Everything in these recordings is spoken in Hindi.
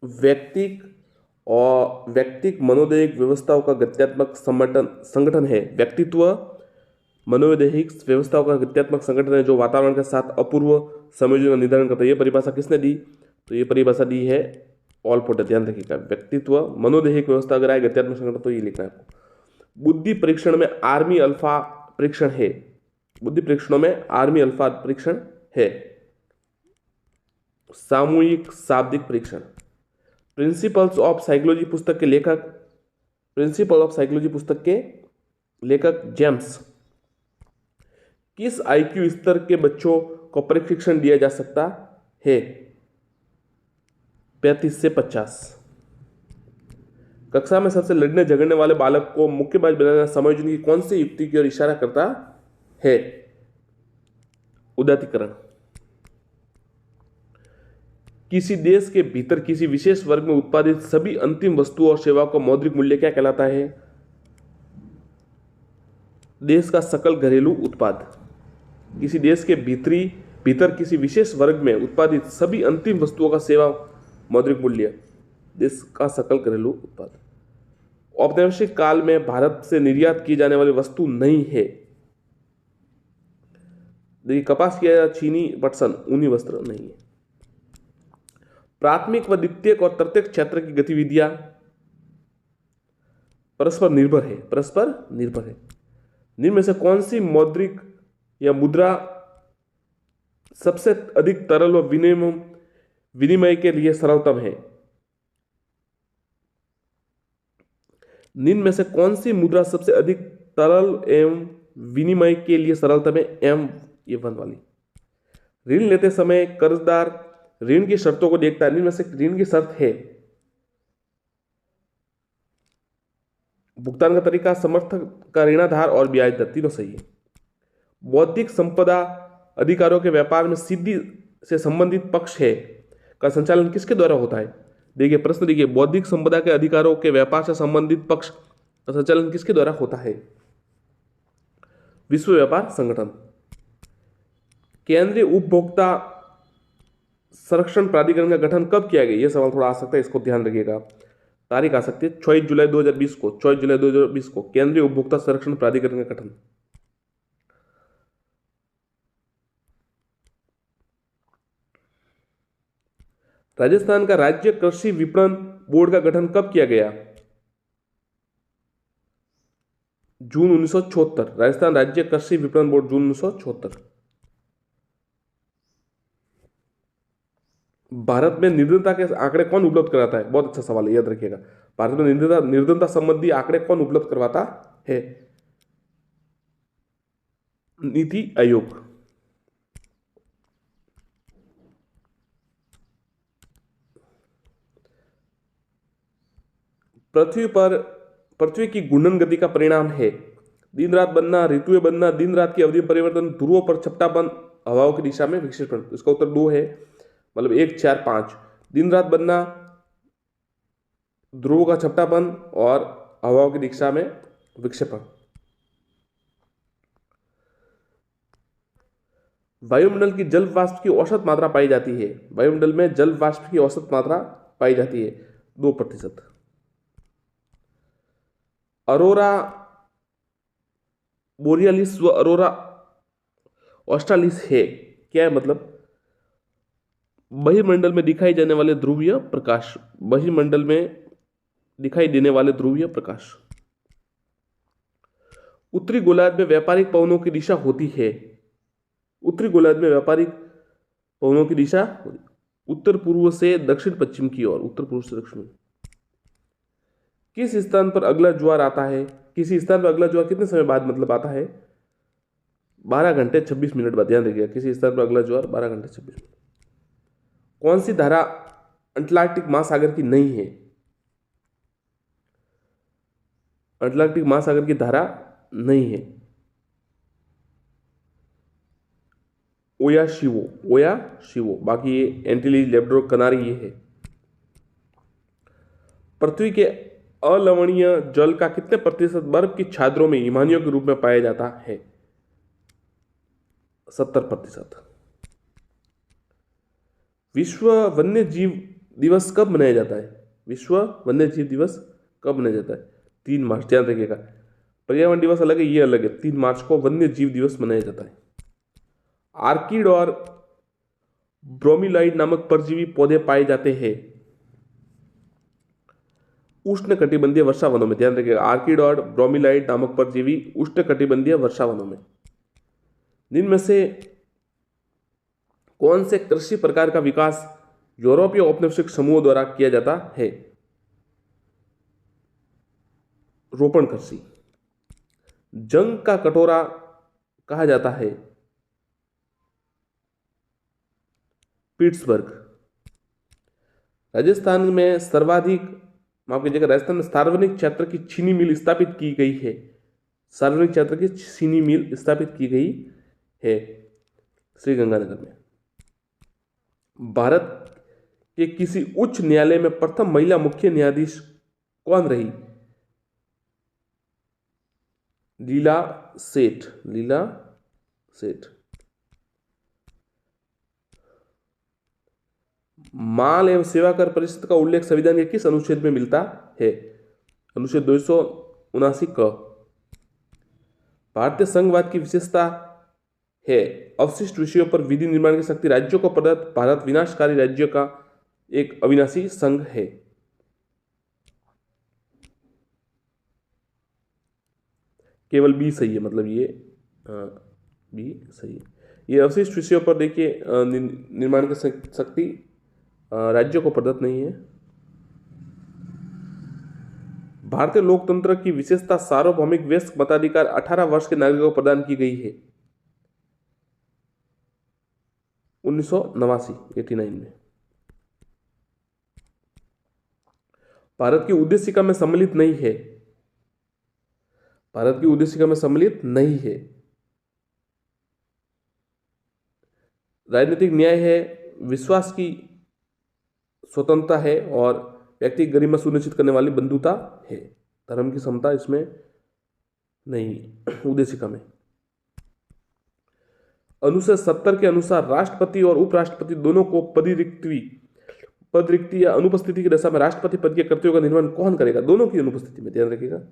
व्यक्तिक और व्यक्तिक मनोदैहिक व्यवस्थाओं का गत्यात्मक संगठन संगठन है। व्यक्तित्व मनोवैदेहिक व्यवस्थाओं का गत्यात्मक संगठन है जो वातावरण के साथ अपूर्व संयोजन का निर्धारण करता है। ये परिभाषा किसने दी? तो ये परिभाषा दी है ऑलपोर्ट। ध्यान रखिएगा, व्यक्तित्व मनोदैहिक व्यवस्था अगर आए गत्यात्मक संगठन तो ये लिखना है आपको। बुद्धि परीक्षण में आर्मी अल्फा परीक्षण है। बुद्धि परीक्षणों में आर्मी अल्फा परीक्षण है। सामूहिक शाब्दिक परीक्षण। प्रिंसिपल्स ऑफ साइकोलॉजी पुस्तक के लेखक, प्रिंसिपल ऑफ साइकोलॉजी पुस्तक के लेखक जेम्स। किस आईक्यू स्तर के बच्चों को प्रशिक्षण दिया जा सकता है? 35 से 50। कक्षा में सबसे लड़ने झगड़ने वाले बालक को मुक्केबाज बनाना समायोजन की कौन सी युक्ति की ओर इशारा करता है? उदात्तीकरण। किसी देश के भीतर किसी विशेष वर्ग में उत्पादित सभी अंतिम वस्तुओं और सेवाओं का मौद्रिक मूल्य क्या कहलाता है? देश का सकल घरेलू उत्पाद। किसी देश के भीतर किसी विशेष वर्ग में उत्पादित सभी अंतिम वस्तुओं का सेवा मौद्रिक मूल्य देश का सकल घरेलू उत्पाद। औपनिवेशिक काल में भारत से निर्यात की जाने वाली वस्तु नहीं है। देखिए, कपास किया चीनी पटसन ऊनी वस्त्र नहीं है। प्राथमिक व द्वितीयक और तृतीयक क्षेत्र की गतिविधियां परस्पर निर्भर है। परस्पर निर्भर है। निम्न में से कौन सी मौद्रिक या मुद्रा सबसे अधिक तरल व विनिमय के लिए सरलतम है? निम्न में से कौन सी मुद्रा सबसे अधिक तरल एवं विनिमय के लिए सरलतम है? एम ये वन वाली। ऋण लेते समय कर्जदार ऋण की शर्तों को देखता है। निम्न में से ऋण की शर्त है भुगतान का तरीका, समर्थक का ऋणाधार और ब्याज दर, तीनों सही है। बौद्धिक संपदा अधिकारों के व्यापार में सीधी से संबंधित पक्ष है का संचालन किसके द्वारा होता है? देखिए प्रश्न, देखिए बौद्धिक संपदा के अधिकारों के व्यापार से संबंधित पक्ष का संचालन किसके द्वारा होता है? विश्व व्यापार संगठन। केंद्रीय उपभोक्ता संरक्षण प्राधिकरण का गठन कब किया गया? यह सवाल थोड़ा आ सकता है, इसको ध्यान रखिएगा। तारीख आ सकती है 24 जुलाई 2020 को। 24 जुलाई 2020 को केंद्रीय उपभोक्ता संरक्षण प्राधिकरण का गठन। राजस्थान का राज्य कृषि विपणन बोर्ड का गठन कब किया गया? जून 1976। राजस्थान राज्य कृषि विपणन बोर्ड जून 1976। भारत में निर्धनता के आंकड़े कौन उपलब्ध कराता है? बहुत अच्छा सवाल है, याद रखिएगा। भारत में निर्धनता संबंधी आंकड़े कौन उपलब्ध करवाता है? नीति आयोग। पृथ्वी की घूर्णन गति का परिणाम है दिन रात बनना, ऋतुएं बनना, दिन रात की अवधि में परिवर्तन, ध्रुवों पर चपटापन, हवाओं की दिशा में विक्षेपण। इसका उत्तर 2 है, मतलब 1, 4, 5। दिन रात बनना, ध्रुवों का चपटापन और हवाओं की दिशा में विक्षेपण। वायुमंडल की जल वाष्प की औसत मात्रा पाई जाती है। वायुमंडल में जल वाष्प की औसत मात्रा पाई जाती है 2%। अरोरा बोरियालिस व अरोरा ऑस्ट्रालिस है, क्या है मतलब? बहिर्मंडल में दिखाई जाने वाले ध्रुवीय प्रकाश। बहिर्मंडल में दिखाई देने वाले ध्रुवीय प्रकाश। उत्तरी गोलार्ध में व्यापारिक पवनों की दिशा होती है। उत्तरी गोलार्ध में व्यापारिक पवनों की दिशा उत्तर पूर्व से दक्षिण पश्चिम की ओर। उत्तर पूर्व से दक्षिण। किस स्थान पर अगला ज्वार आता है? किसी स्थान पर अगला ज्वार कितने समय बाद मतलब आता है? 12 घंटे 26 मिनट बाद। ध्यान रखिएगा, किसी स्थान पर अगला ज्वार 12 घंटे 26 मिनट। कौन सी धारा अंटार्कटिक महासागर की नहीं है? अंटार्कटिक महासागर की धारा नहीं है ओया शिवो। बाकी ये एंटीलीज, लेब्राडोर, कनारी ये है। पृथ्वी के अलवणीय जल का कितने प्रतिशत बर्फ की छादरों में हिमानियों के रूप में पाया जाता है? 70%। विश्व वन्य जीव दिवस कब मनाया जाता है? विश्व वन्य जीव दिवस कब मनाया जाता है? 3 मार्च, ध्यान रखिएगा। पर्यावरण दिवस अलग है, ये अलग है। 3 मार्च को वन्य जीव दिवस मनाया जाता है। आर्किड और ब्रोमीलाइड नामक परजीवी पौधे पाए जाते हैं उष्णकटिबंधीय वर्षा वनों में। ध्यान रखिएगा, आर्किड और ब्रोमीलाइड नामक परजीवी उष्णकटिबंधीय वर्षा वनों में। जिनमें से कौन से कृषि प्रकार का विकास यूरोपीय औपनिवेशिक समूहों द्वारा किया जाता है? रोपण कृषि। जंग का कटोरा कहा जाता है पिट्सबर्ग। राजस्थान में सर्वाधिक, माफ कीजिएगा, राजस्थान में सार्वजनिक क्षेत्र की चीनी मिल स्थापित की गई है। सार्वजनिक क्षेत्र की चीनी मिल स्थापित की गई है श्रीगंगानगर में। भारत के किसी उच्च न्यायालय में प्रथम महिला मुख्य न्यायाधीश कौन रही? लीला सेठ। लीला सेठ। माल एवं सेवा कर परिषद का उल्लेख संविधान के किस अनुच्छेद में मिलता है? अनुच्छेद 279 क। भारतीय संघवाद की विशेषता है अवशिष्ट विषयों पर विधि निर्माण की शक्ति। राज्यों को प्रदत्त भारत विनाशकारी राज्यों का एक अविनाशी संघ है। केवल बी सही है, मतलब ये बी सही है। ये अवशिष्ट विषयों पर देखिए निर्माण की शक्ति राज्यों को प्रदत्त नहीं है। भारतीय लोकतंत्र की विशेषता सार्वभौमिक वयस्क मताधिकार 18 वर्ष के नागरिकों को प्रदान की गई है 1989 में। भारत की उद्देशिका में सम्मिलित नहीं है। भारत की उद्देशिका में सम्मिलित नहीं है। राजनीतिक न्याय है, विश्वास की स्वतंत्रता है और व्यक्ति गरिमा सुनिश्चित करने वाली बंधुता है। धर्म की समता इसमें नहीं, उद्देशिका में। अनुच्छेद 70 के अनुसार राष्ट्रपति और उपराष्ट्रपति दोनों को पद रिक्ति या अनुपस्थिति की दशा में राष्ट्रपति पद के कर्तव्यों का निर्वहन कौन करेगा? दोनों की अनुपस्थिति में, ध्यान रखिएगा,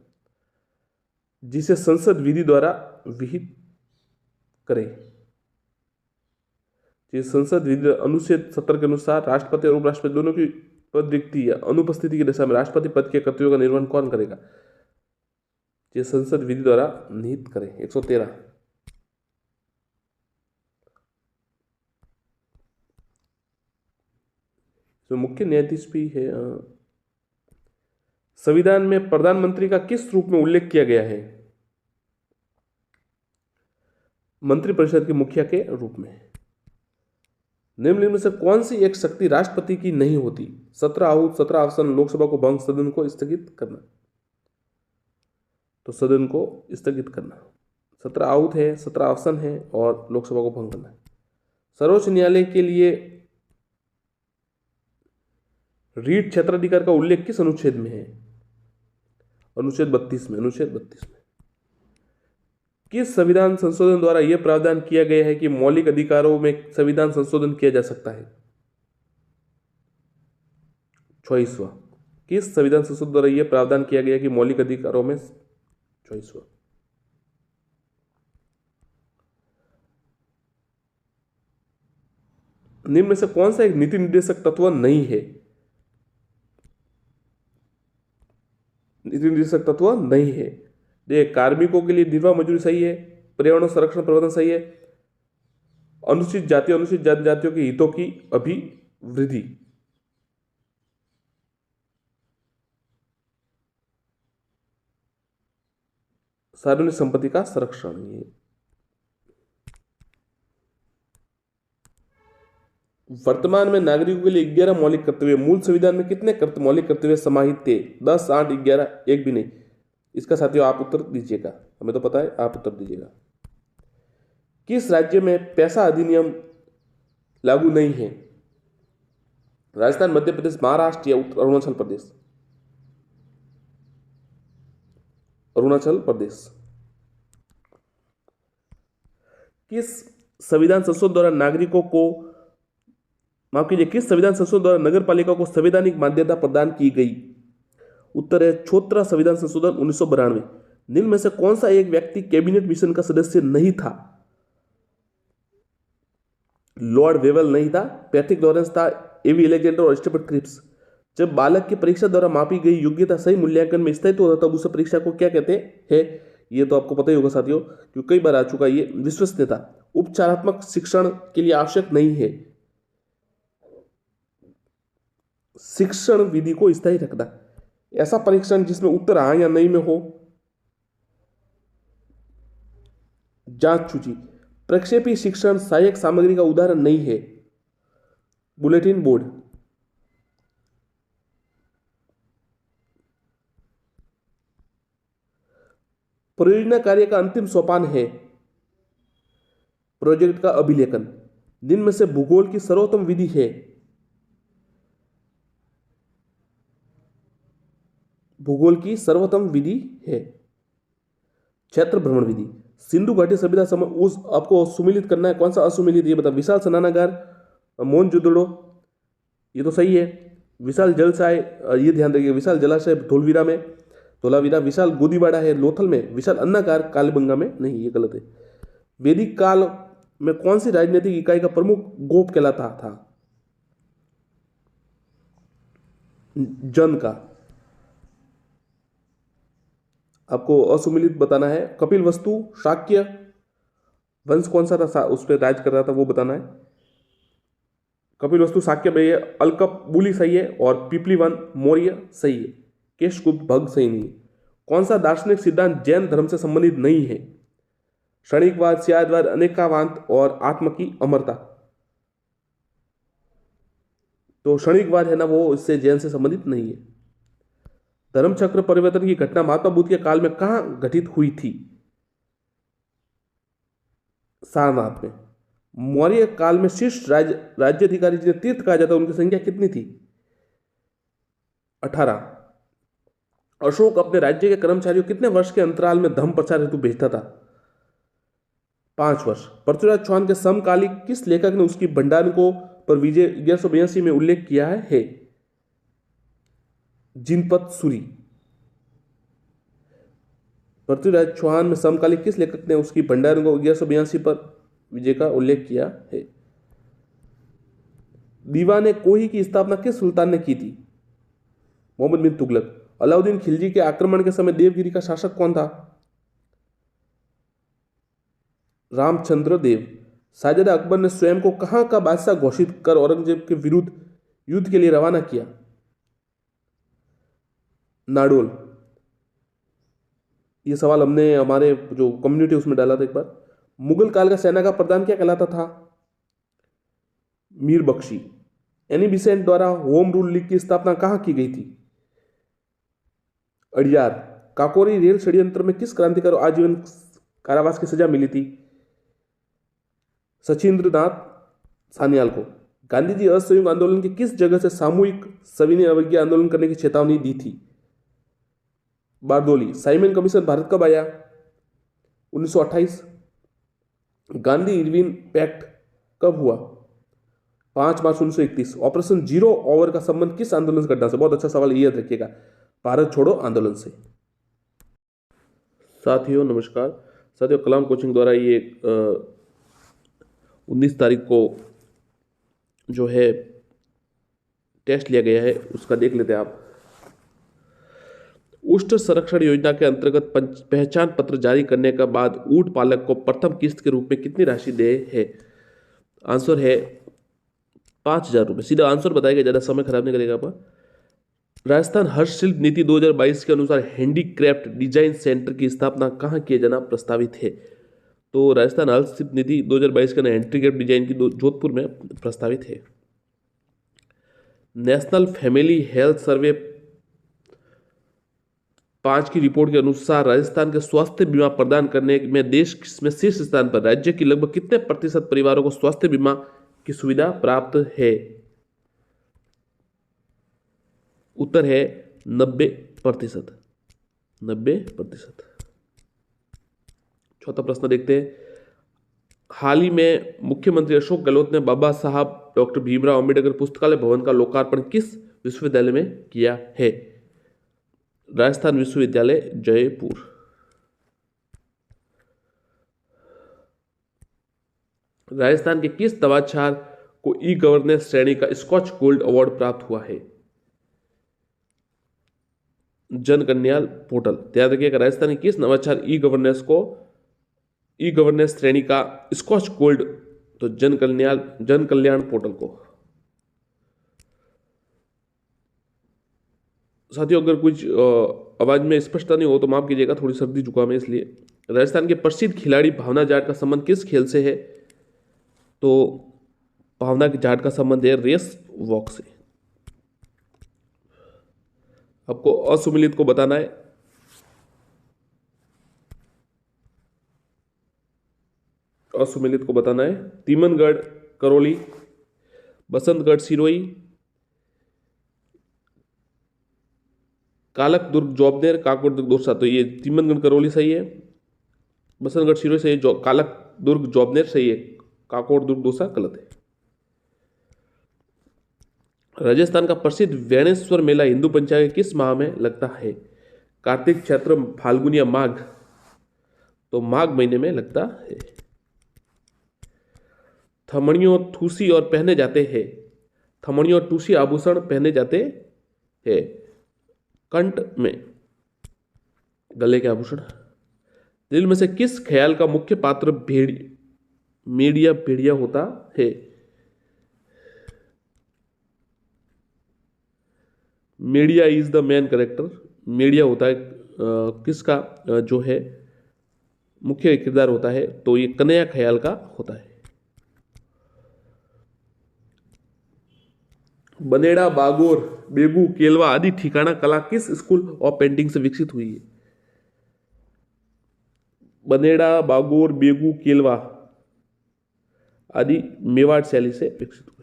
जिसे संसद विधि द्वारा विहित करे। जिस संसद विधि अनुच्छेद 70 के अनुसार राष्ट्रपति और उपराष्ट्रपति दोनों की पद रिक्ति या अनुपस्थिति की दशा में राष्ट्रपति पद के कर्तव्यों का निर्वहन कौन करेगा? जिस संसद विधि द्वारा निहित करे। 113। जो मुख्य न्यायाधीश भी है। संविधान में प्रधानमंत्री का किस रूप में उल्लेख किया गया है? मंत्रिपरिषद के मुखिया के रूप में। निम्नलिखित में से कौन सी एक शक्ति राष्ट्रपति की नहीं होती? 17 आहूत, 17 आसन, लोकसभा को भंग, सदन को स्थगित करना। तो सदन को स्थगित करना। 17 आहूत है, 17 आसन है और लोकसभा को भंग करना। सर्वोच्च न्यायालय के लिए रीट क्षेत्राधिकार का उल्लेख किस अनुच्छेद में है? अनुच्छेद 32 में। अनुच्छेद 32 में। किस संविधान संशोधन द्वारा यह प्रावधान किया गया है कि मौलिक अधिकारों में संविधान संशोधन किया जा सकता है? 24वां। किस संविधान संशोधन द्वारा यह प्रावधान किया गया है कि मौलिक अधिकारों में 24वां। निम्न में से कौन सा एक नीति निर्देशक तत्व नहीं है? नीति निर्देशक तत्व नहीं है। देखिए, कार्मिकों के लिए निर्वाह मजदूरी सही है, पर्यावरण संरक्षण प्रबंधन सही है, अनुसूचित जाति अनुसूचित जनजातियों के हितों की अभिवृद्धि, सार्वजनिक संपत्ति का संरक्षण। ये वर्तमान में नागरिकों के लिए 11 मौलिक कर्तव्य। मूल संविधान में कितने मौलिक कर्तव्य समाहित थे? 10, 8, 11, एक भी नहीं। इसका साथियों आप उत्तर दीजिएगा, हमें तो पता है, आप उत्तर दीजिएगा। किस राज्य में पैसा अधिनियम लागू नहीं है? राजस्थान, मध्य प्रदेश, महाराष्ट्र या अरुणाचल प्रदेश? अरुणाचल प्रदेश। किस संविधान संशोधन द्वारा नागरिकों को माफ कीजिए, किस संविधान संशोधन द्वारा नगर पालिका को संवैधानिक मान्यता प्रदान की गई? उत्तर है 76 संविधान संशोधन 1992। निम्न में से कौन सा एक व्यक्ति कैबिनेट मिशन का सदस्य नहीं था? लॉर्ड वेवल नहीं था, पैट्रिक लॉरेंस था, एवी एलेक्जेंडर और स्टीफन क्रिप्स। जब बालक की परीक्षा द्वारा मापी गई योग्यता सही मूल्यांकन में स्थायित्व होता तब उस परीक्षा को क्या कहते हैं? ये तो आपको पता ही होगा साथियों, क्योंकि कई बार आ चुका है ये। विश्वसनीयता उपचारात्मक शिक्षण के लिए आवश्यक नहीं है। शिक्षण विधि को स्थायी रखना, ऐसा परीक्षण जिसमें उत्तर हाँ या नहीं में हो। जांच सूची प्रक्षेपी शिक्षण सहायक सामग्री का उदाहरण नहीं है। Bulletin board. परियोजना कार्य का अंतिम सोपान है प्रोजेक्ट का अभिलेखन। दिन में से भूगोल की सर्वोत्तम विधि है। भूगोल की सर्वोत्तम विधि है क्षेत्र भ्रमण विधि। सिंधु घाटी सभ्यता समय उस आपको सुमिलित करना है, कौन सा असुमिलित ये बता। विशाल स्नानागार मोहनजोदड़ो, ये तो सही है। विशाल जलसाय, ये ध्यान रखिए, विशाल जलाशय धोलवीरा में, धोलावीरा। विशाल गोदीवाड़ा है लोथल में। विशाल अन्नागार कालीबंगा में नहीं, ये गलत है। वैदिक काल में कौन सी राजनीतिक इकाई का प्रमुख गोप कहलाता था? जन का। आपको असुमिलित बताना है। कपिल वस्तु शाक्य वंश कौन सा था उस पर राज कर रहा था वो बताना है। कपिल वस्तु शाक्य में अलकप बुली सही है और पिपलीवन मौर्य सही है। केशगुप्त भग सही नहीं है। कौन सा दार्शनिक सिद्धांत जैन धर्म से संबंधित नहीं है? क्षणिकवाद, सियादवाद, अनेकावांत और आत्म की अमरता। तो क्षणिकवाद है ना, वो इससे जैन से संबंधित नहीं है। धर्मचक्र परिवर्तन की घटना महात्मा बुद्ध के काल में कहां घटित हुई थी? सारनाथ में। मौर्य काल में शीर्ष राज्याधिकारी जिन्हें तीर्थ कहा जाता उनकी संख्या कितनी थी? 18। अशोक अपने राज्य के कर्मचारियों कितने वर्ष के अंतराल में धर्म प्रचार हेतु भेजता था? 5 वर्ष। पृथ्वीराज चौहान के समकालिक किस लेखक ने उसकी भंडार को पर विजय 1182 में उल्लेख किया है? जिनपत सूरी। पृथ्वीराज चौहान में समकालिक किस लेखक ने उसकी भंडार को 1182 पर विजय का उल्लेख किया है? दीवाने कोही की स्थापना किस सुल्तान ने की थी? मोहम्मद बिन तुगलक। अलाउद्दीन खिलजी के आक्रमण के समय देवगिरी का शासक कौन था? रामचंद्र देव। शाहजहां अकबर ने स्वयं को कहां का बादशाह घोषित कर औरंगजेब के विरुद्ध युद्ध के लिए रवाना किया? नाडोल। ये सवाल हमने हमारे जो कम्युनिटी उसमें डाला था एक बार। मुगल काल का सेना का प्रधान क्या कहलाता था? मीर बख्शी। एनी बिसेंट द्वारा होम रूल लीग की स्थापना कहां की गई थी? अड़ियार। काकोरी रेल षड्यंत्र में किस क्रांतिकारी को आजीवन कारावास की सजा मिली थी? सचिंद्रनाथ सान्याल को। गांधी जी असहयोग आंदोलन की किस जगह से सामूहिक सविनय अवज्ञा आंदोलन करने की चेतावनी दी थी? बारदोली। साइमन कमीशन भारत कब आया? 1928। गांधी इरविन पैक्ट कब हुआ? 5 मार्च 1931। ऑपरेशन जीरो ओवर का संबंध किस आंदोलन से घटना से? बहुत अच्छा सवाल, याद रखिएगा, भारत छोड़ो आंदोलन से। साथियों नमस्कार। साथियों कलाम कोचिंग द्वारा ये 19 तारीख को जो है टेस्ट लिया गया है, उसका देख लेते हैं आप। उष्ट संरक्षण योजना के अंतर्गत पहचान पत्र जारी करने के बाद ऊंट पालक को प्रथम किस्त के रूप में कितनी राशि दे है? आंसर है 5,000 रुपये। सीधा आंसर बताएगा, ज़्यादा समय खराब नहीं करेगा आप। राजस्थान हस्तशिल्प नीति 2022 के अनुसार हैंडीक्राफ्ट डिजाइन सेंटर की स्थापना कहाँ किए जाना प्रस्तावित है? तो राजस्थान हस्तशिल्प नीति 2022 के हैंडीक्राफ्ट डिजाइन की जोधपुर में प्रस्तावित है। नेशनल फैमिली हेल्थ सर्वे 5 की रिपोर्ट के अनुसार राजस्थान के स्वास्थ्य बीमा प्रदान करने में देश में शीर्ष स्थान पर। राज्य की लगभग कितने प्रतिशत परिवारों को स्वास्थ्य बीमा की सुविधा प्राप्त है? उत्तर है 90%। 90%। चौथा प्रश्न देखते हैं। हाल ही में मुख्यमंत्री अशोक गहलोत ने बाबा साहब डॉक्टर भीमराव अंबेडकर पुस्तकालय भवन का लोकार्पण किस विश्वविद्यालय में किया है? राजस्थान विश्वविद्यालय जयपुर। राजस्थान के किस नवाचार को ई गवर्नेंस श्रेणी का स्कॉच गोल्ड अवार्ड प्राप्त हुआ है? जन कल्याण पोर्टल। ध्यान रखिएगा, राजस्थान के किस नवाचार ई गवर्नेंस श्रेणी का स्कॉच गोल्ड, तो जन कल्याण पोर्टल को। साथियों, अगर कुछ आवाज में स्पष्टता नहीं हो तो माफ कीजिएगा, थोड़ी सर्दी जुकाम है इसलिए। राजस्थान के प्रसिद्ध खिलाड़ी भावना जाट का संबंध किस खेल से है? तो भावना जाट का संबंध है रेस वॉक से। आपको असुमिलित को बताना है। असुमिलित को बताना है तीमनगढ़ करौली, बसंतगढ़ सिरोही, कालक दुर्ग जौबनेर, काकोड़ दुर्ग दौसा। तो ये तीमनगढ़ करौली सही है, बसंतगढ़ सिरोही सही है, कालक दुर्ग जौबनेर सही है, काकोड़ दुर्ग दौसा गलत है। राजस्थान का प्रसिद्ध वेणेश्वर मेला हिंदू पंचांग के किस माह में लगता है? कार्तिक, चैत्र, फाल्गुन या माघ? तो माघ महीने में लगता है। थमड़ियों, ठूसी और पहने जाते हैं। थमड़ियों और ठूसी आभूषण पहने जाते हैं कंठ में, गले के आभूषण। दिल में से किस ख्याल का मुख्य पात्र भेड़िया होता है? Media is the main character. Media होता है किसका जो है मुख्य किरदार होता है? तो ये कन्हैया ख्याल का होता है। बनेड़ा, बागोर, बेगू, केलवा आदि ठिकाना कला किस स्कूल ऑफ पेंटिंग से विकसित हुई है? बनेड़ा, बागोर, बेगू, केलवा आदि मेवाड़ शैली से विकसित हुए।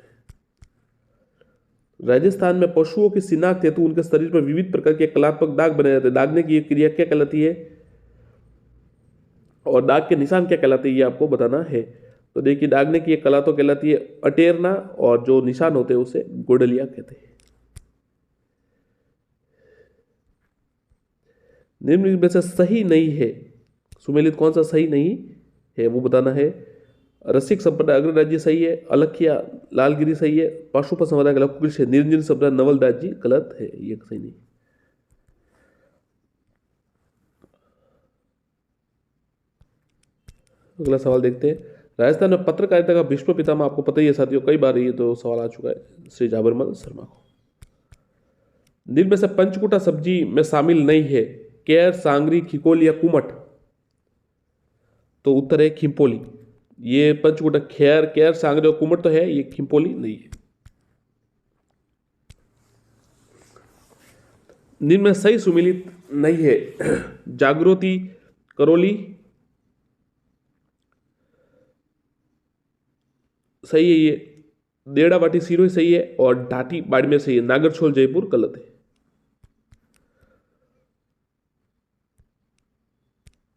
राजस्थान में पशुओं की शिनाख्त हेतु उनके शरीर पर विविध प्रकार के कलात्मक दाग बनाए जाते हैं। दागने की क्रिया क्या कहलाती है और दाग के निशान क्या कहलाते हैं, ये आपको बताना है। तो देखिए, दागने की एक कला तो कहलाती है अटेरना, और जो निशान होते हैं उसे गोडलिया कहते हैं। निम्न में से सही नहीं है, सुमेलित कौन सा सही नहीं है वो बताना है। रसिक संप्रदाय अग्रराज्य सही है, अलखिया लालगिरी सही है, पाशुपत संप्रदाय का लवकुश है, निरंजन संप्रदाय नवलदास जी गलत है, ये सही नहीं। अगला सवाल देखते हैं। राजस्थान में पत्रकारिता का विश्व पितामह आपको पता ही है साथियों, कई बार ये तो सवाल आ चुका है, श्री जाबरमल शर्मा को। दिन में से पंचकुटा सब्जी में शामिल नहीं है, केर, सांगरी, खिकोली या कुमट? तो उत्तर है खिम्पोली। ये पंचकुटा खैर, केर, सांगरी और कुमट तो है, ये खिम्पोली नहीं है। निम्न में सही सुमिलित नहीं है। जागृति करौली सही है, ये देड़ा बाटी सिरोही सही है, और ढाटी बाड़मेर सही है, नागरछोल जयपुर गलत है।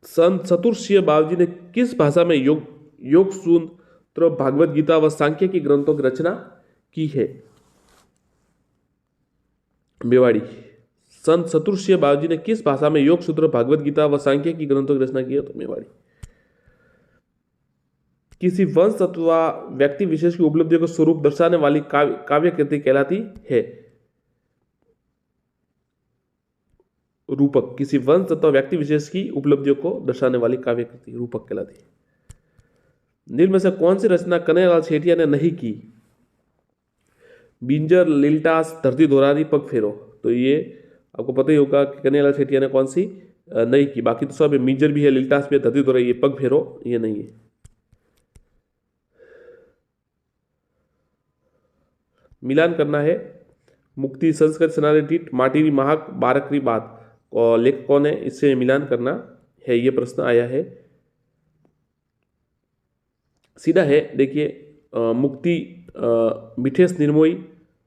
संत चतुर्सिंह बावजी ने किस भाषा में योग सूत्र, भागवत गीता व सांख्य की ग्रंथों की रचना की है? मेवाड़ी। संत चतुर्सिंह बावजी ने किस भाषा में योग सूत्र, भागवत गीता व सांख्य की ग्रंथों की रचना की है? तो मेवाड़ी। किसी वंश अथवा व्यक्ति विशेष की उपलब्धियों का स्वरूप दर्शाने वाली काव्य कृति कहलाती है? रूपक। किसी वंश अथवा व्यक्ति विशेष की उपलब्धियों को दर्शाने वाली काव्य कृति रूपक कहलाती है। निम्न में से कौन सी रचना कन्हैयालाल सेठिया ने नहीं की? बिंजर, लिलटास, धरती दोरारी, पग फेरो। तो ये आपको पता ही होगा कि कन्हैयालाल सेठिया ने कौन सी नहीं की। बाकी तो सब मिंजर भी है, लिलटास भी है, धरती दोरारी, ये पग फेरो ये नहीं है। मिलान करना है। मुक्ति, संस्कृत सनातन टीट, माटीरी महाक, बारकरी बात, और लेखक कौन है, इससे मिलान करना है, ये प्रश्न आया है। सीधा है, देखिए मुक्ति मिठेश निर्मोही,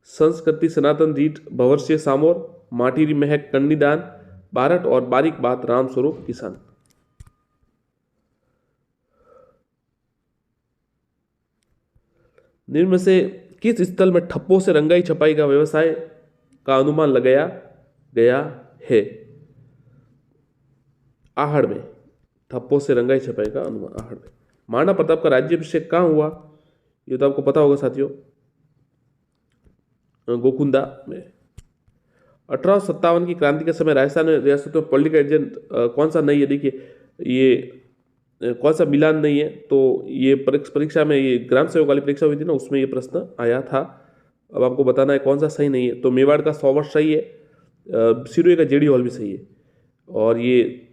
संस्कृति सनातन रीट भंवरसिंह सामोर, माटीरी महक कन्नीदान बारट, और बारीक बात राम स्वरूप किसान। निम्न में से किस स्थल में ठप्पों से रंगाई छपाई का व्यवसाय का अनुमान लगाया गया है? आहड़ में। ठप्पों से रंगाई छपाई का अनुमान आहड़ में। महाराणा प्रताप का राज्याभिषेक कहाँ हुआ? ये तो आपको पता होगा साथियों, गोकुंदा में। 1857 की क्रांति के समय राजस्थान में रियासत में पॉलिटिकल एजेंट कौन सा नहीं है? देखिए ये कौन सा मिलान नहीं है, तो ये परीक्षा में, ये ग्राम सेवक वाली परीक्षा हुई थी ना, उसमें ये प्रश्न आया था। अब आपको बताना है कौन सा सही नहीं है। तो मेवाड़ का सोवट सही है, सिरोही का जेडी हॉल भी सही है, और ये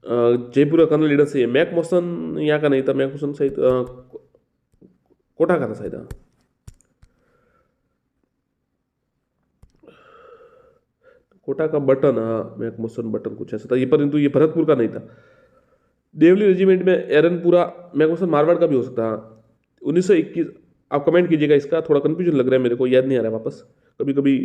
जयपुर का कर्नल लीडर सही है। मैक मोशन यहाँ का नहीं था, मैक मोशन सही कोटा का था सही था। कोटा का बटन, हाँ मैक मोशन बटन कुछ ऐसा था ये, परंतु ये भरतपुर का नहीं था। देवली रेजिमेंट में एरनपुरा, मैक मोशन मारवाड़ का भी हो सकता है। 1921, आप कमेंट कीजिएगा, इसका थोड़ा कंफ्यूजन लग रहा है मेरे को, याद नहीं आ रहा वापस। कभी कभी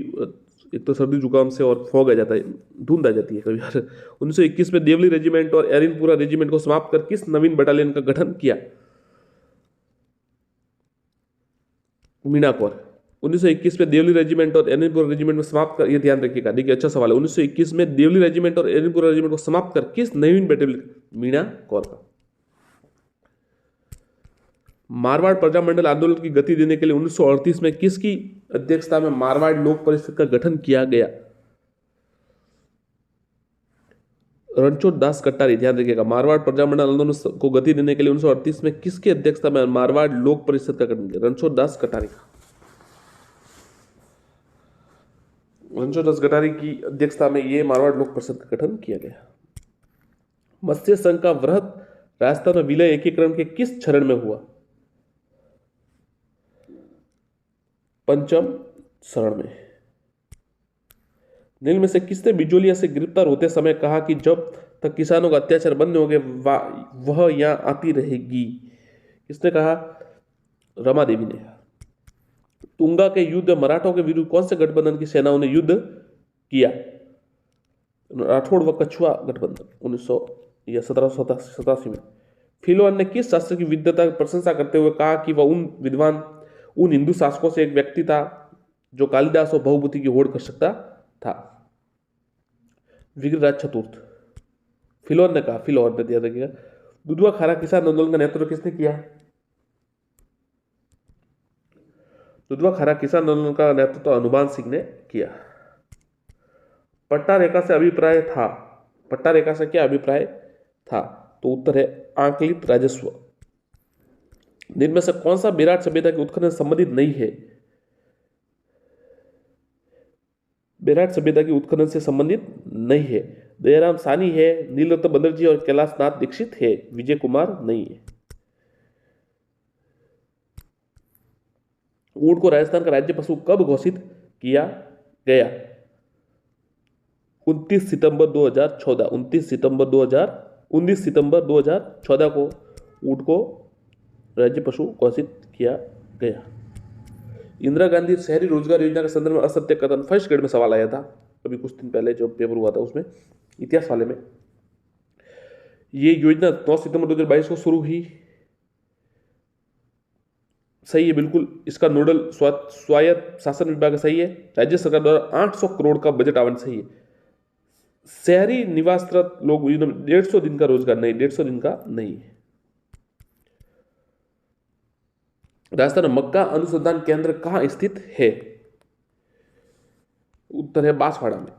एक तो सर्दी जुकाम से और फॉग आ जाता है, धुंध आ जाती है कभी बार। 1921 में देवली रेजिमेंट और एरनपुरा रेजिमेंट को समाप्त कर किस नवीन बटालियन का गठन किया? मीणा कौर। 1921 में देवली रेजिमेंट और एरनपुरा रेजिमेंट में समाप्त कर, ये ध्यान रखिएगा, देखिए अच्छा सवाल है। 1921 में देवली रेजिमेंट और एरनपुरा रेजिमेंट को समाप्त कर किस नवीन बटालियन? मीणा कौर का। मारवाड़ प्रजामंडल आंदोलन की गति देने के लिए 1938 में किसकी अध्यक्षता में मारवाड़ लोक परिषद का गठन किया गया? रणछोड़ दास कटारी। ध्यान रखिएगा, मारवाड़ प्रजामंडल आंदोलन को गति देने के लिए 1938 में किसकी अध्यक्षता में मारवाड़ लोक परिषद का गठन किया? रणछोड़ दास कटारी। रणछोड़ दास कटारी की अध्यक्षता में ये मारवाड़ लोक परिषद का गठन किया गया। मत्स्य संघ का वृहत राजस्थान में विलय एकीकरण के किस चरण में हुआ? पंचम चरण में। निम्न में से किसने बिजोलिया से गिरफ्तार होते समय कहा कि जब तक किसानों का अत्याचार बंद हो गए वह यहां आती रहेगी? किसने कहा? रमा देवी ने। तुंगा के युद्ध में मराठों के विरुद्ध कौन से गठबंधन की सेनाओं ने युद्ध किया? राठौड़ व कछुआ गठबंधन, 1787 में। फिलोन ने किस शास्त्र की विद्वता की प्रशंसा करते हुए कहा कि वह उन हिंदू शासकों से एक व्यक्ति था जो कालिदास और बहुभूति की होड़ कर सकता था? विग्रहराज चतुर्थ। फिलोन ने कहा, फिलोन ने दिया देखिएगा। दुधवा खारा किसान आंदोलन का नेतृत्व किसने किया? दुधवा खारा किसान आंदोलन का नेतृत्व हनुमान सिंह ने किया। पट्टा रेखा से अभिप्राय था, पट्टा रेखा से क्या अभिप्राय था? तो उत्तर है आंकलित राजस्व। निम्न में से कौन सा विराट सभ्यता के उत्खनन से संबंधित नहीं है? विराट सभ्यता के उत्खनन से संबंधित नहीं है। दयाराम सानी है, नीलरत्न बनर्जी और कैलाश नाथ दीक्षित है, विजय कुमार नहीं है। ऊंट को राजस्थान का राज्य पशु कब घोषित किया गया? 29 सितंबर 2014। 19 सितंबर 2014 को ऊंट को राज्य पशु घोषित किया गया। इंदिरा गांधी शहरी रोजगार योजना के संदर्भ में असत्य कथन फर्स्ट ग्रेड में सवाल आया था अभी कुछ दिन पहले, जो पेपर हुआ था उसमें, इतिहास वाले में। ये योजना 9 सितंबर 2022 को शुरू हुई। सही है बिल्कुल। इसका नोडल स्वायत्त शासन विभाग सही है। राज्य सरकार द्वारा 800 करोड़ का बजट आवंटन सही है। शहरी निवासरत लोग 150 दिन का रोजगार नहीं, 150 दिन का नहीं है। राजस्थान में मक्का अनुसंधान केंद्र कहां स्थित है? उत्तर है बांसवाड़ा में।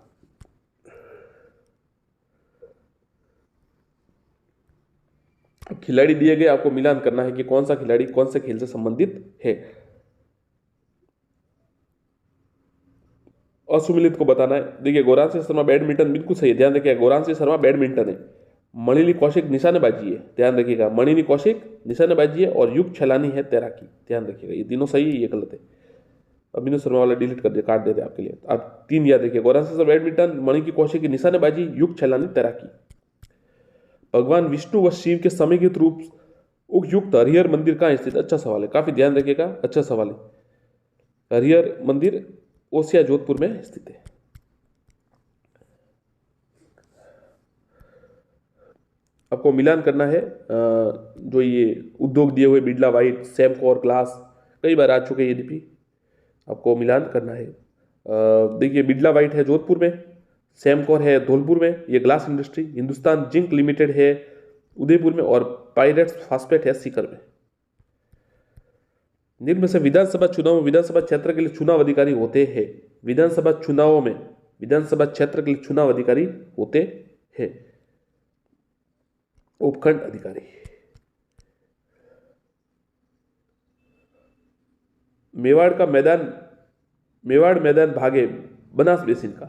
खिलाड़ी दिए गए, आपको मिलान करना है कि कौन सा खिलाड़ी कौन से खेल से संबंधित है। असुमिलित को बताना है। देखिए गौरांशी शर्मा बैडमिंटन बिल्कुल सही है, ध्यान रखिएगा। गौरांशी शर्मा बैडमिंटन है। मणिनी कौशिक निशानेबाजी है, ध्यान रखिएगा। मणिनी कौशिक निशानेबाजी है और युग छलानी है तैराकी, ध्यान रखिएगा। ये तीनों सही है, ये गलत है। अभिनव शर्मा वाला डिलीट कर दिया, काट देते आपके लिए। आप 3 याद रखिए, गौरांशी शर्मा बैडमिंटन, मणिनी कौशिक की निशानेबाजी, युग छलानी तैराकी। भगवान विष्णु व शिव के समेकित रूप उपयुक्त हरिहर मंदिर कहाँ स्थित? अच्छा सवाल है, काफी ध्यान रखिएगा, अच्छा सवाल है। हरिहर मंदिर ओसिया जोधपुर में स्थित है। आपको मिलान करना है जो ये उद्योग दिए हुए बिरला व्हाइट, सेमको और ग्लास, कई बार आ चुके हैं यद्यपि, आपको मिलान करना है। देखिए बिरला व्हाइट है जोधपुर में, सेमकोर है धौलपुर में, ये glass industry, Hindustan zinc limited है उदयपुर में, और पायरेट्स फास्फेट है सीकर में। निम्न में से विधानसभा चुनाव में विधानसभा क्षेत्र के लिए चुनाव अधिकारी होते हैं। विधानसभा चुनावों में विधानसभा क्षेत्र के लिए चुनाव अधिकारी होते हैं उपखंड अधिकारी। मेवाड़ मैदान भागे बनास बेसिन का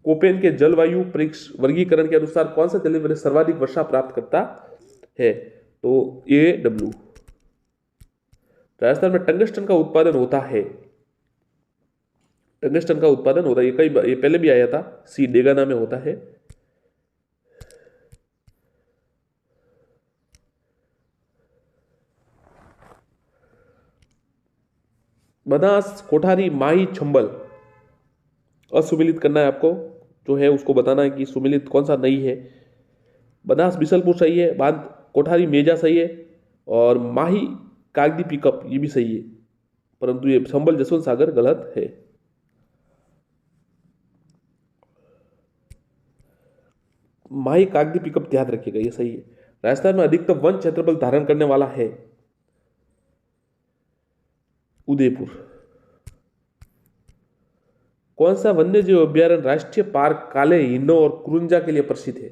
कोपेन के जलवायु वर्गीकरण के अनुसार कौन सा जलवायु सर्वाधिक वर्षा प्राप्त करता है? तो AW। राजस्थान में टंगस्टन का उत्पादन होता है। टंगस्टन का उत्पादन होता है, ये पहले भी आया था, सी डेगाना में होता है। बनास, कोठारी, माही, चंबल असुमिलित करना है आपको, जो है उसको बताना है कि सुमिलित कौन सा नहीं है। बनास बिसलपुर सही है, बांध कोठारी मेजा सही है, और माही कागदी पिकअप ये भी सही है, परंतु ये चंबल जसवंत सागर गलत है। माही कागदी पिकअप ध्यान रखिएगा, ये सही है। राजस्थान में अधिकतम वन क्षेत्रफल धारण करने वाला है उदयपुर। कौन सा वन्य जीव अभ्यारण्य राष्ट्रीय पार्क काले हिरणों और कुरुंजा के लिए प्रसिद्ध है?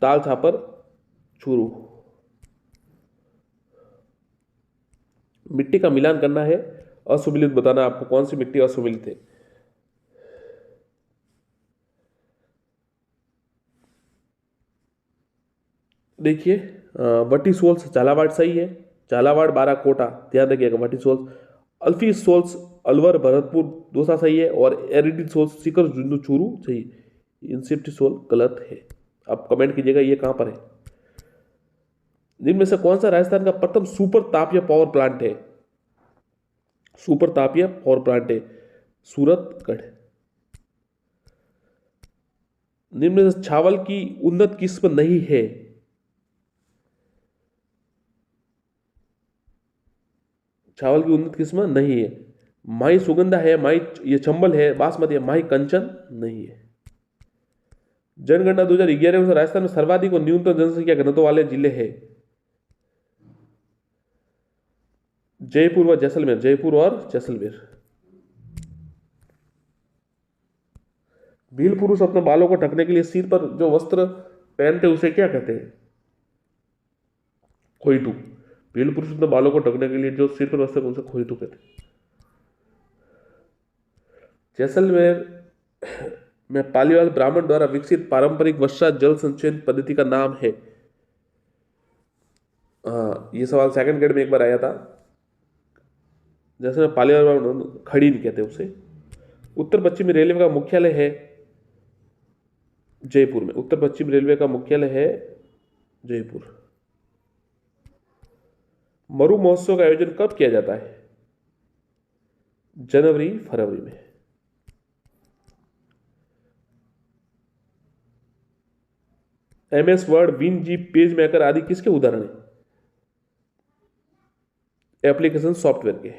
ताल छापर चूरू। मिट्टी का मिलान करना है, असुमिलित बताना आपको कौन सी मिट्टी असुमिलित है। देखिए वटी सोल्स झालावाड़ सही है, झालावाड़ बाराकोटा ध्यान रखिएगा। वटी सोल्स, अल्फी सोल्स अलवर भरतपुर दोसा सही है, और एरिडी सोल्स सीकर झुंझुनू चूरू सही है। इंसेप्टी सोल गलत है। आप कमेंट कीजिएगा ये कहां पर है। जिनमें से कौन सा राजस्थान का प्रथम सुपर तापीय पावर प्लांट है? सुपर तापीय पावर प्लांट है सूरतगढ़। निम्न में से चावल की उन्नत किस्म नहीं है? चावल की उन्नत किस्म नहीं है। माई सुगंधा है, माई ये चंबल है, बासमती है, माई कंचन नहीं है। जनगणना 2011 में राजस्थान में सर्वाधिक और न्यूनतम जनसंख्या घनत्व वाले जिले हैं जयपुर व जैसलमेर, जयपुर और जैसलमेर। भील पुरुष अपने बालों को ढकने के लिए सिर पर जो वस्त्र पहनते उसे क्या कहते हैं? खोइटू। भील पुरुष अपने बालों को ढकने के लिए जो सिर पर वस्त्र उसे खोइटू कहते हैं। जैसलमेर में पालीवाल ब्राह्मण द्वारा विकसित पारंपरिक वर्षा जल संचयन पद्धति का नाम है? ये सवाल सेकंड ग्रेड में एक बार आया था। जैसे पालीवाल ब्राह्मण खड़ी नहीं कहते उसे। उत्तर पश्चिमी रेलवे का मुख्यालय है जयपुर में। उत्तर पश्चिम रेलवे का मुख्यालय है जयपुर। मरु महोत्सव का आयोजन कब किया जाता है? जनवरी फरवरी में। MS वर्ड, विन जी, पेज मेकर आदि किसके उदाहरण है? एप्लीकेशन सॉफ्टवेयर के।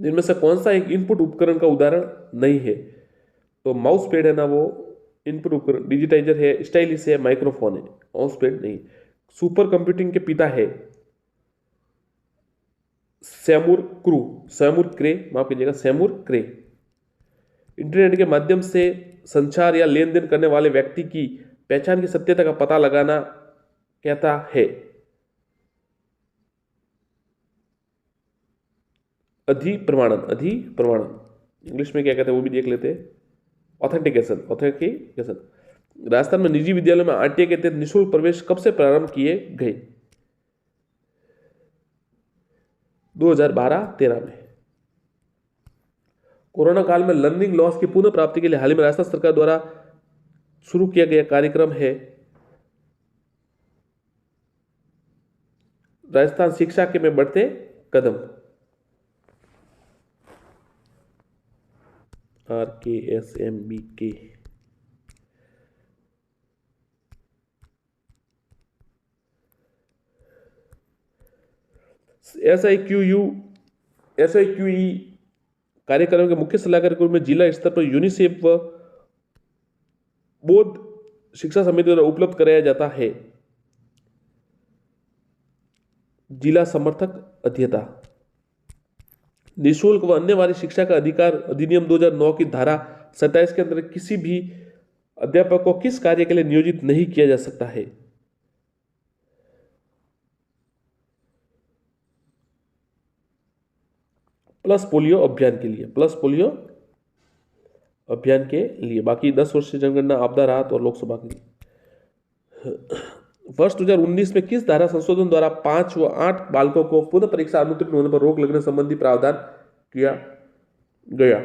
जिनमें से कौन सा एक इनपुट उपकरण का उदाहरण नहीं है? तो माउस पैड है ना, वो इनपुट उपकरण। डिजिटाइजर है, स्टाइलिस है, माइक्रोफोन है, माउस पैड नहीं। सुपर कंप्यूटिंग के पिता है सैमुर क्रे, माफ कीजिएगा, सैमुर क्रे। इंटरनेट के माध्यम से संचार या लेन देन करने वाले व्यक्ति की पहचान की सत्यता का पता लगाना कहता है? अधिप्रमाणन। इंग्लिश में क्या कहते हैं वो भी देख लेते हैं। ऑथेंटिकेशन। राजस्थान में निजी विद्यालयों में RTA के तहत निःशुल्क प्रवेश कब से प्रारंभ किए गए? 2012-13 में। कोरोना काल में लर्निंग लॉस की पुनः प्राप्ति के लिए हाल ही में राजस्थान सरकार द्वारा शुरू किया गया कार्यक्रम है राजस्थान शिक्षा के में बढ़ते कदम। RKSMBK। SIQE कार्यक्रम के मुख्य सलाहकार के रूप में जिला स्तर पर यूनिसेफ व बोध शिक्षा समिति द्वारा उपलब्ध कराया जाता है। जिला समर्थक अध्येता। निःशुल्क व अन्य वारी शिक्षा का अधिकार अधिनियम 2009 की धारा 27 के अंतर्गत किसी भी अध्यापक को किस कार्य के लिए नियोजित नहीं किया जा सकता है? प्लस पोलियो अभियान के लिए। प्लस पोलियो अभियान के लिए। बाकी 10 वर्ष से जनगणना, आपदा राहत और लोकसभा के लिए। वर्ष 2019 में किस धारा संशोधन द्वारा 5 व 8 बालकों को पुनः परीक्षा अनुत्तीर्ण होने पर रोक लगने संबंधी प्रावधान किया गया?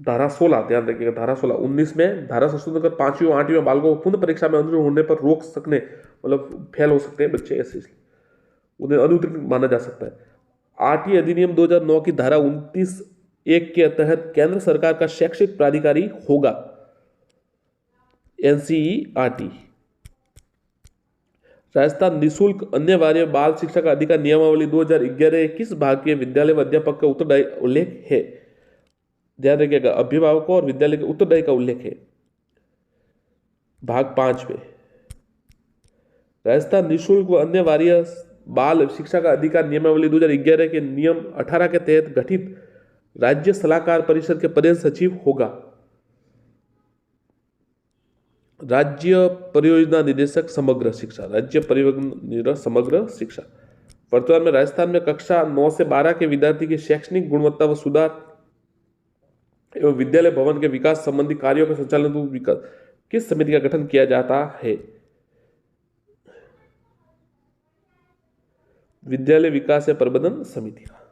धारा 16, ध्यान रखिएगा, धारा 16। 19 में धारा संशोधन कर 5वीं व 8वीं बालकों को पुनः परीक्षा में अनुत्तीर्ण होने पर रोक सकने, मतलब फेल हो सकते हैं बच्चे, ऐसे इसलिए उन्हें अनुत्तीर्ण माना जा सकता है। 8वीं अधिनियम 2009 की धारा 29(1) के तहत केंद्र सरकार का शैक्षिक प्राधिकारी होगा NCERT। राजस्थान निःशुल्क अन्य वार्य बाल शिक्षा का अधिकार नियमावली 2011 किस भाग के विद्यालय व अध्यापक का उत्तरदायी उल्लेख है? ध्यान रखिएगा, अभिभावकों और विद्यालय के उत्तरदायी का उल्लेख है। भाग 5 में राजस्थान निःशुल्क व अन्य वार्य बाल शिक्षा का अधिकार नियमावली 2011 के नियम 18 के तहत गठित राज्य सलाहकार परिषद के प्रधान सचिव होगा राज्य परियोजना निदेशक समग्र शिक्षा। राज्य परियोजना समग्र शिक्षा। वर्तमान में राजस्थान में कक्षा 9 से 12 के विद्यार्थी की शैक्षणिक गुणवत्ता व सुधार एवं विद्यालय भवन के विकास संबंधी कार्यों के संचालन को विकास किस समिति का गठन किया जाता है? विद्यालय विकास या प्रबंधन समिति का।